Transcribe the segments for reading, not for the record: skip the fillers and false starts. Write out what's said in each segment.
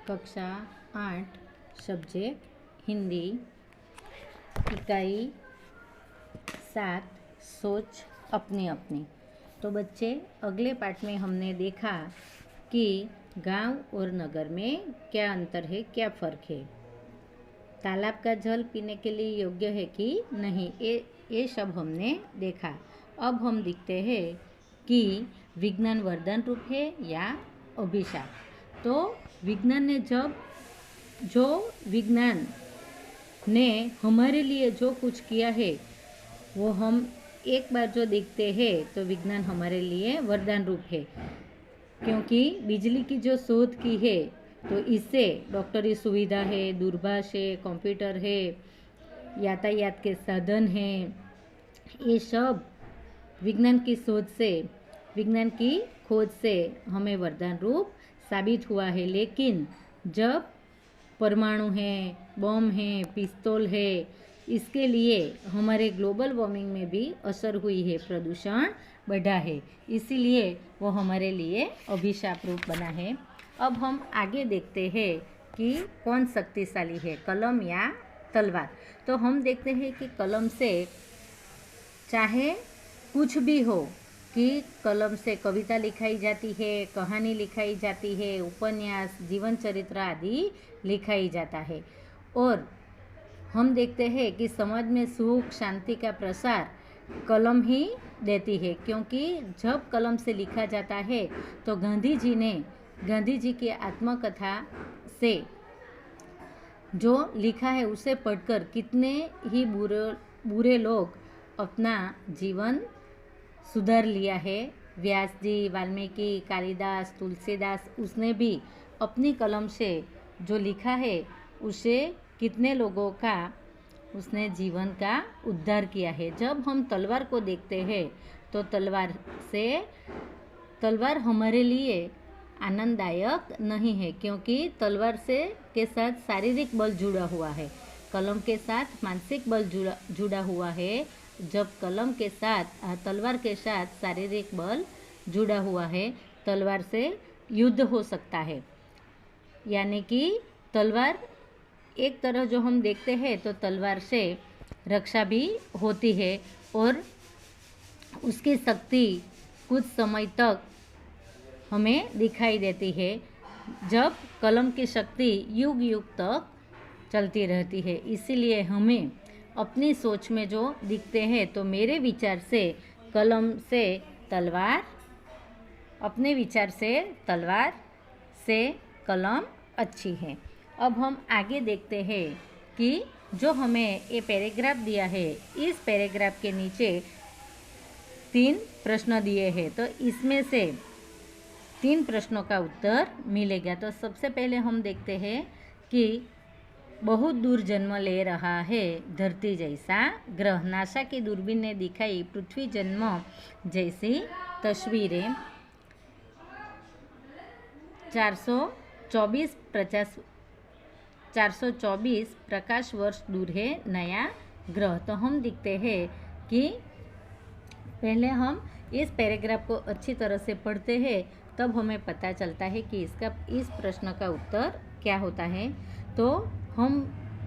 कक्षा 8 सब्जेक्ट हिंदी इकाई 7 सोच अपनी अपनी। तो बच्चे, अगले पाठ में हमने देखा कि गांव और नगर में क्या अंतर है, क्या फ़र्क है। तालाब का जल पीने के लिए योग्य है कि नहीं, ये सब हमने देखा। अब हम देखते हैं कि विज्ञान वरदान रूप है या अभिशाप। तो विज्ञान ने हमारे लिए जो कुछ किया है वो हम एक बार जो देखते हैं तो विज्ञान हमारे लिए वरदान रूप है, क्योंकि बिजली की जो शोध की है तो इससे डॉक्टरी सुविधा है, दूरभाष है, कंप्यूटर है, यातायात के साधन हैं, ये सब विज्ञान की खोज से हमें वरदान रूप साबित हुआ है। लेकिन जब परमाणु है, बम है, पिस्तौल है, इसके लिए हमारे ग्लोबल वार्मिंग में भी असर हुई है, प्रदूषण बढ़ा है, इसीलिए वो हमारे लिए अभिशाप रूप बना है। अब हम आगे देखते हैं कि कौन शक्तिशाली है, कलम या तलवार। तो हम देखते हैं कि कलम से चाहे कुछ भी हो, कि कलम से कविता लिखाई जाती है, कहानी लिखाई जाती है, उपन्यास, जीवन चरित्र आदि लिखाई जाता है। और हम देखते हैं कि समाज में सुख शांति का प्रसार कलम ही देती है, क्योंकि जब कलम से लिखा जाता है तो गांधी जी की आत्मकथा से जो लिखा है उसे पढ़कर कितने ही बुरे लोग अपना जीवन सुधार लिया है। व्यास जी, वाल्मीकि, कालिदास, तुलसीदास, उसने भी अपनी कलम से जो लिखा है उसे कितने लोगों का उसने जीवन का उद्धार किया है। जब हम तलवार को देखते हैं तो तलवार हमारे लिए आनंददायक नहीं है, क्योंकि तलवार के साथ शारीरिक बल जुड़ा हुआ है, कलम के साथ मानसिक बल जुड़ा हुआ है। जब तलवार के साथ शारीरिक बल जुड़ा हुआ है, तलवार से युद्ध हो सकता है। यानी कि तलवार एक तरह जो हम देखते हैं तो तलवार से रक्षा भी होती है और उसकी शक्ति कुछ समय तक हमें दिखाई देती है, जब कलम की शक्ति युग युग तक चलती रहती है। इसीलिए हमें अपनी सोच में जो दिखते हैं, तो मेरे विचार से कलम से तलवार, अपने विचार से तलवार से कलम अच्छी है। अब हम आगे देखते हैं कि जो हमें ये पैराग्राफ दिया है, इस पैराग्राफ के नीचे 3 प्रश्न दिए हैं, तो इसमें से 3 प्रश्नों का उत्तर मिलेगा। तो सबसे पहले हम देखते हैं कि बहुत दूर जन्म ले रहा है धरती जैसा ग्रह, नासा की दूरबीन ने दिखाई पृथ्वी जन्म जैसी तस्वीरें। 424 प्रकाश वर्ष दूर है नया ग्रह। तो हम देखते हैं कि पहले हम इस पैराग्राफ को अच्छी तरह से पढ़ते हैं, तब हमें पता चलता है कि इस प्रश्न का उत्तर क्या होता है। तो हम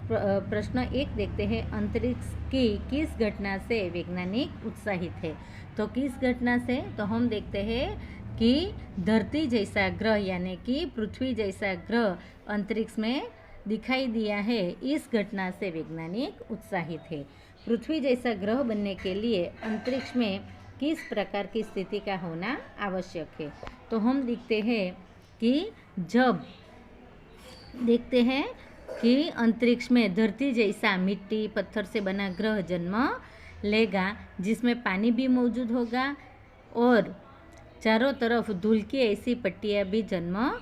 प्रश्न 1 देखते हैं, अंतरिक्ष की किस घटना से वैज्ञानिक उत्साहित है। तो किस घटना से, तो हम देखते हैं कि धरती जैसा ग्रह यानी कि पृथ्वी जैसा ग्रह अंतरिक्ष में दिखाई दिया है, इस घटना से वैज्ञानिक उत्साहित है। पृथ्वी जैसा ग्रह बनने के लिए अंतरिक्ष में किस प्रकार की स्थिति का होना आवश्यक है। तो हम देखते हैं कि अंतरिक्ष में धरती जैसा मिट्टी पत्थर से बना ग्रह जन्म लेगा, जिसमें पानी भी मौजूद होगा और चारों तरफ धूल की ऐसी पट्टियाँ भी जन्म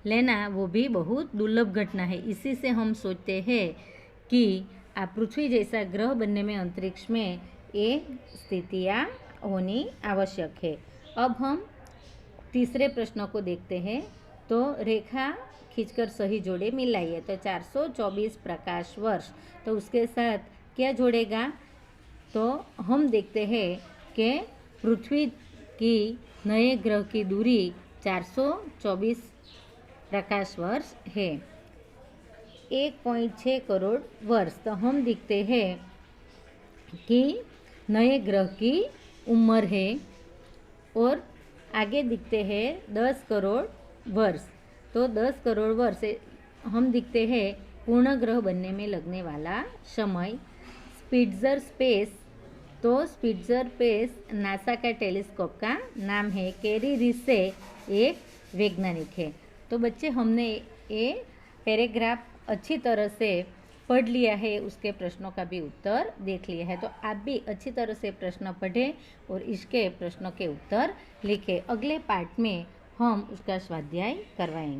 लेना, वो भी बहुत दुर्लभ घटना है। इसी से हम सोचते हैं कि पृथ्वी जैसा ग्रह बनने में अंतरिक्ष में ये स्थितियाँ होनी आवश्यक है। अब हम तीसरे प्रश्न को देखते हैं। तो रेखा खींचकर सही जोड़े मिलाइए। तो 424 प्रकाश वर्ष, तो उसके साथ क्या जोड़ेगा। तो हम देखते हैं कि पृथ्वी की नए ग्रह की दूरी 424 प्रकाश वर्ष है। 1.6 करोड़ वर्ष, तो हम दिखते हैं कि नए ग्रह की उम्र है। और आगे दिखते हैं 10 करोड़ वर्ष, तो 10 करोड़ वर्ष हम दिखते हैं पूर्ण ग्रह बनने में लगने वाला समय। स्पिट्ज़र स्पेस, तो स्पिट्ज़र स्पेस नासा का टेलीस्कोप का नाम है। कैरी रिसे एक वैज्ञानिक है। तो बच्चे हमने ये पैराग्राफ अच्छी तरह से पढ़ लिया है, उसके प्रश्नों का भी उत्तर देख लिया है। तो आप भी अच्छी तरह से प्रश्न पढ़ें और इसके प्रश्नों के उत्तर लिखें। अगले पार्ट में हम उसका स्वाध्याय करवाएंगे।